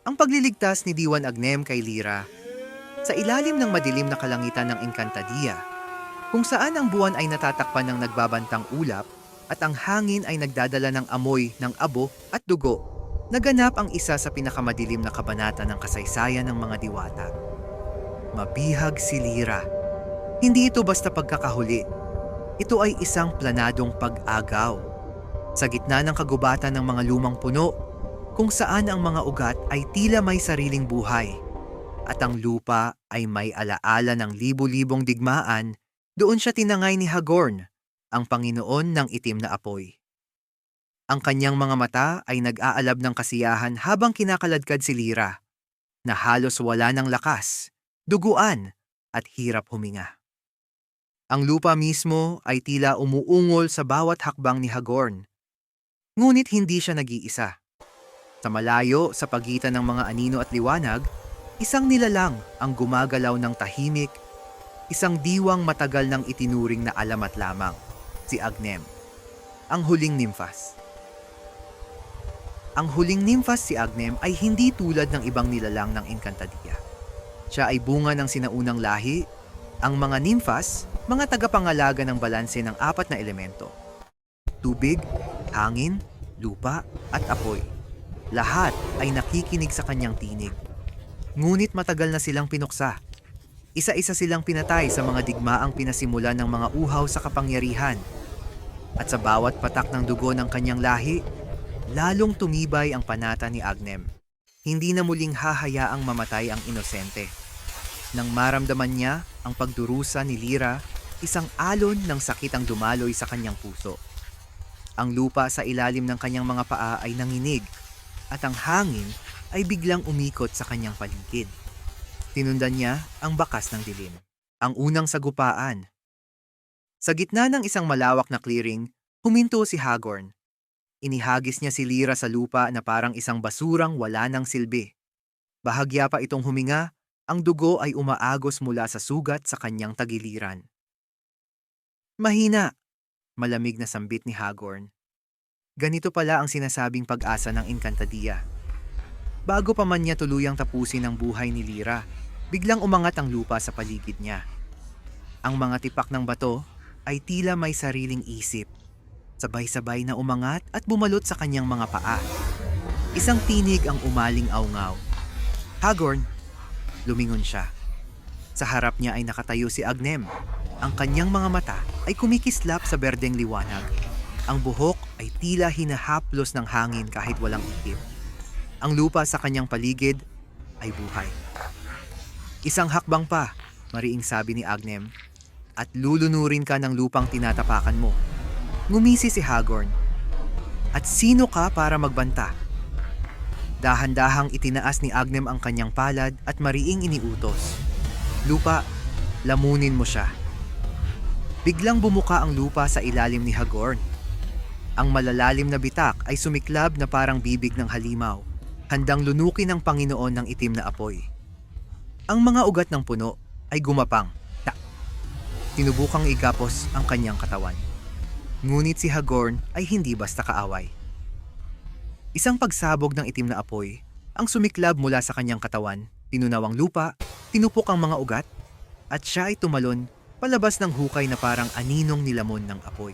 Ang pagliligtas ni Diwan Agnem kay Lyra sa ilalim ng madilim na kalangitan ng Encantadia, kung saan ang buwan ay natatakpan ng nagbabantang ulap at ang hangin ay nagdadala ng amoy ng abo at dugo, naganap ang isa sa pinakamadilim na kabanata ng kasaysayan ng mga diwata. Mabihag si Lyra. Hindi ito basta pagkakahuli. Ito ay isang planadong pag-agaw. Sa gitna ng kagubatan ng mga lumang puno, kung saan ang mga ugat ay tila may sariling buhay, at ang lupa ay may alaala ng libu-libong digmaan, doon siya tinangay ni Hagorn, ang Panginoon ng itim na apoy. Ang kanyang mga mata ay nag-aalab ng kasiyahan habang kinakaladkad si Lyra, na halos wala ng lakas, duguan, at hirap huminga. Ang lupa mismo ay tila umuungol sa bawat hakbang ni Hagorn. Ngunit hindi siya nag-iisa. Sa malayo sa pagitan ng mga anino at liwanag, isang nilalang ang gumagalaw ng tahimik, isang diwang matagal nang itinuring na alamat lamang, si Agnem, ang huling nimfas. Ang huling nimfas si Agnem ay hindi tulad ng ibang nilalang ng Encantadia. Siya ay bunga ng sinaunang lahi. Ang mga nimfas, mga tagapangalaga ng balanse ng apat na elemento: tubig, hangin, lupa, at apoy. Lahat ay nakikinig sa kanyang tinig. Ngunit matagal na silang pinuksa. Isa-isa silang pinatay sa mga digmaang pinasimulan ng mga uhaw sa kapangyarihan. At sa bawat patak ng dugo ng kanyang lahi, lalong tumibay ang panata ni Agnem. Hindi na muling hahayaang mamatay ang inosente. Nang maramdaman niya ang pagdurusa ni Lyra, isang alon ng sakit ang dumaloy sa kanyang puso. Ang lupa sa ilalim ng kanyang mga paa ay nanginig, at ang hangin ay biglang umikot sa kanyang paligid. Tinundan niya ang bakas ng dilim, ang unang sagupaan. Sa gitna ng isang malawak na clearing, huminto si Hagorn. Inihagis niya si Lyra sa lupa na parang isang basurang wala ng silbi. Bahagya pa itong huminga, ang dugo ay umaagos mula sa sugat sa kanyang tagiliran. Mahina, malamig na sambit ni Hagorn. Ganito pala ang sinasabing pag-asa ng Encantadia. Bago pa man niya tuluyang tapusin ang buhay ni Lyra, biglang umangat ang lupa sa paligid niya. Ang mga tipak ng bato ay tila may sariling isip. Sabay-sabay na umangat at bumalot sa kanyang mga paa. Isang tinig ang umaling awngaw. Hagorn! Lumingon siya. Sa harap niya ay nakatayo si Agnem. Ang kanyang mga mata ay kumikislap sa berdeng liwanag. Ang buhok ay tila hinahaplos ng hangin kahit walang itim. Ang lupa sa kanyang paligid ay buhay. Isang hakbang pa, mariing sabi ni Agnem, at lulunurin ka ng lupang tinatapakan mo. Ngumisi si Hagorn. At sino ka para magbanta? Dahan-dahang itinaas ni Agnem ang kanyang palad at mariing iniutos. Lupa, lamunin mo siya. Biglang bumuka ang lupa sa ilalim ni Hagorn. Ang malalalim na bitak ay sumiklab na parang bibig ng halimaw, handang lunukin ng Panginoon ng itim na apoy. Ang mga ugat ng puno ay gumapang. Tinubukang igapos ang kanyang katawan. Ngunit si Hagorn ay hindi basta kaaway. Isang pagsabog ng itim na apoy ang sumiklab mula sa kanyang katawan, tinunaw ang lupa, tinupok ang mga ugat, at siya ay tumalon palabas ng hukay na parang aninong nilamon ng apoy.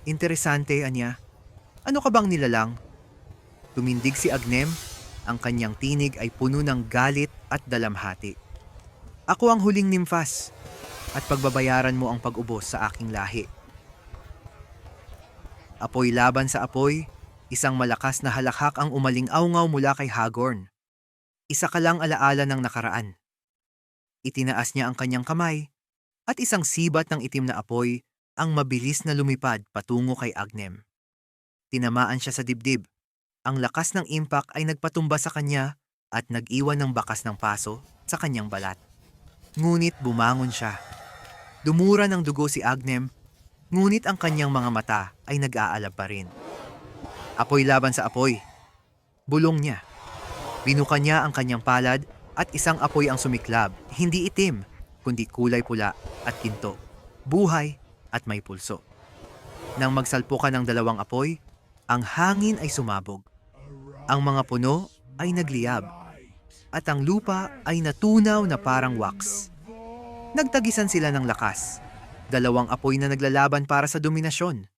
Interesante, anya. Ano ka bang nilalang? Tumindig si Agnem, ang kanyang tinig ay puno ng galit at dalamhati. Ako ang huling nimfas, at pagbabayaran mo ang pag-ubos sa aking lahi. Apoy laban sa apoy, isang malakas na halakhak ang umaling-awngaw mula kay Hagorn. Isa ka lang alaala ng nakaraan. Itinaas niya ang kanyang kamay, at isang sibat ng itim na apoy ang mabilis na lumipad patungo kay Agnem. Tinamaan siya sa dibdib. Ang lakas ng impact ay nagpatumba sa kanya at nag-iwan ng bakas ng paso sa kanyang balat. Ngunit bumangon siya. Dumura ng dugo si Agnem, ngunit ang kanyang mga mata ay nag-aalab pa rin. Apoy laban sa apoy. Bulong niya. Binuka niya ang kanyang palad at isang apoy ang sumiklab, hindi itim, kundi kulay pula at ginto, buhay at may pulso. Nang magsalpukan ng dalawang apoy, ang hangin ay sumabog. Ang mga puno ay nagliyab at ang lupa ay natunaw na parang wax. Nagtagisan sila ng lakas. Dalawang apoy na naglalaban para sa dominasyon.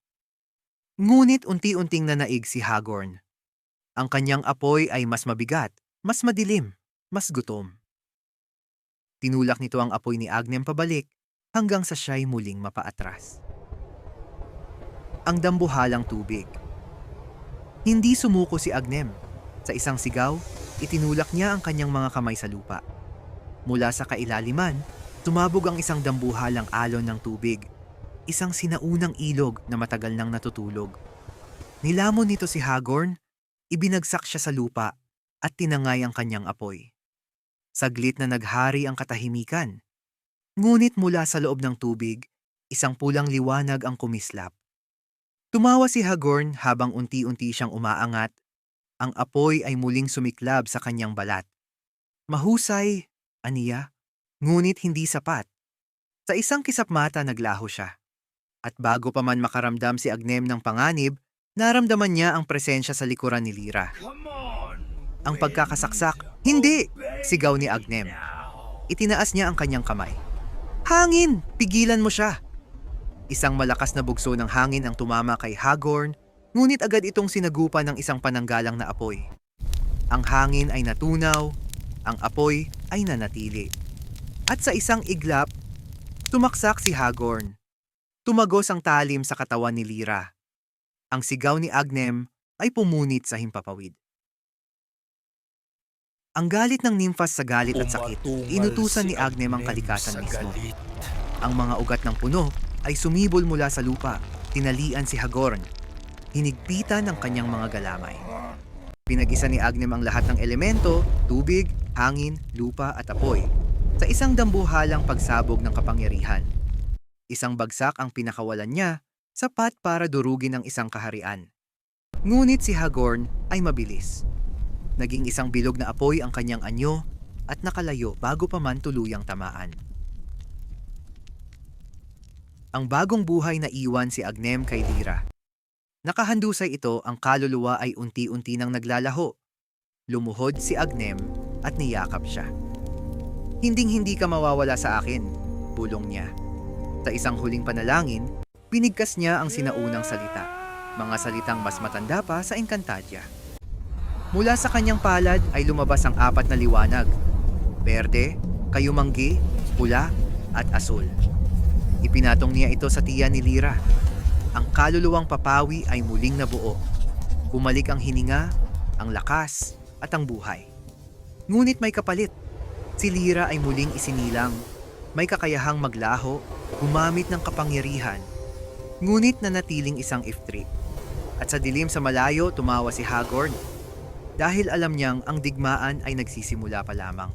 Ngunit unti-unting nanaig si Hagorn. Ang kanyang apoy ay mas mabigat, mas madilim, mas gutom. Tinulak nito ang apoy ni Agnem pabalik hanggang sa siya'y muling mapaatras. Ang dambuhalang tubig. Hindi sumuko si Agnem. Sa isang sigaw, itinulak niya ang kanyang mga kamay sa lupa. Mula sa kailaliman, tumabog ang isang dambuhalang alon ng tubig. Isang sinaunang ilog na matagal nang natutulog. Nilamon nito si Hagorn, ibinagsak siya sa lupa at tinangay ang kanyang apoy. Saglit na naghari ang katahimikan. Ngunit mula sa loob ng tubig, isang pulang liwanag ang kumislap. Tumawa si Hagorn habang unti-unti siyang umaangat. Ang apoy ay muling sumiklab sa kanyang balat. Mahusay, aniya, ngunit hindi sapat. Sa isang kisapmata naglaho siya. At bago pa man makaramdam si Agnem ng panganib, naramdaman niya ang presensya sa likuran ni Lyra. Ang pagkakasaksak, "Hindi!" sigaw ni Agnem. Itinaas niya ang kanyang kamay. "Hangin! Pigilan mo siya!" Isang malakas na bugso ng hangin ang tumama kay Hagorn, ngunit agad itong sinagupa ng isang pananggalang na apoy. Ang hangin ay natunaw, ang apoy ay nanatili. At sa isang iglap, tumaksak si Hagorn. Tumagos ang talim sa katawan ni Lyra. Ang sigaw ni Agnem ay pumunit sa himpapawid. Ang galit ng nimfas sa galit at sakit, inutusan ni Agnem ang kalikasan mismo. Ang mga ugat ng puno ay sumibol mula sa lupa, tinalian si Hagorn. Hinigpitan ang kanyang mga galamay. Pinag-isa ni Agnem ang lahat ng elemento, tubig, hangin, lupa at apoy, sa isang dambuhalang pagsabog ng kapangyarihan. Isang bagsak ang pinakawalan niya, sapat para durugin ang isang kaharian. Ngunit si Hagorn ay mabilis. Naging isang bilog na apoy ang kanyang anyo at nakalayo bago pa man tuluyang tamaan. Ang bagong buhay na iwan si Agnem kay Lyra. Nakahandusay ito, ang kaluluwa ay unti-unti nang naglalaho. Lumuhod si Agnem at niyakap siya. "Hinding-hindi ka mawawala sa akin," bulong niya. Sa isang huling panalangin, binigkas niya ang sinaunang salita, mga salitang mas matanda pa sa Encantadia. Mula sa kanyang palad ay lumabas ang apat na liwanag: berde, kayumanggi, pula, at asul. Ipinatong niya ito sa tiyan ni Lyra. Ang kaluluwang papawi ay muling nabuo. Bumalik ang hininga, ang lakas, at ang buhay. Ngunit may kapalit. Si Lyra ay muling isinilang. May kakayahang maglaho, gumamit ng kapangyarihan. Ngunit nanatiling isang Ifrit. At sa dilim sa malayo, tumawa si Hagorn. Dahil alam niyang ang digmaan ay nagsisimula pa lamang.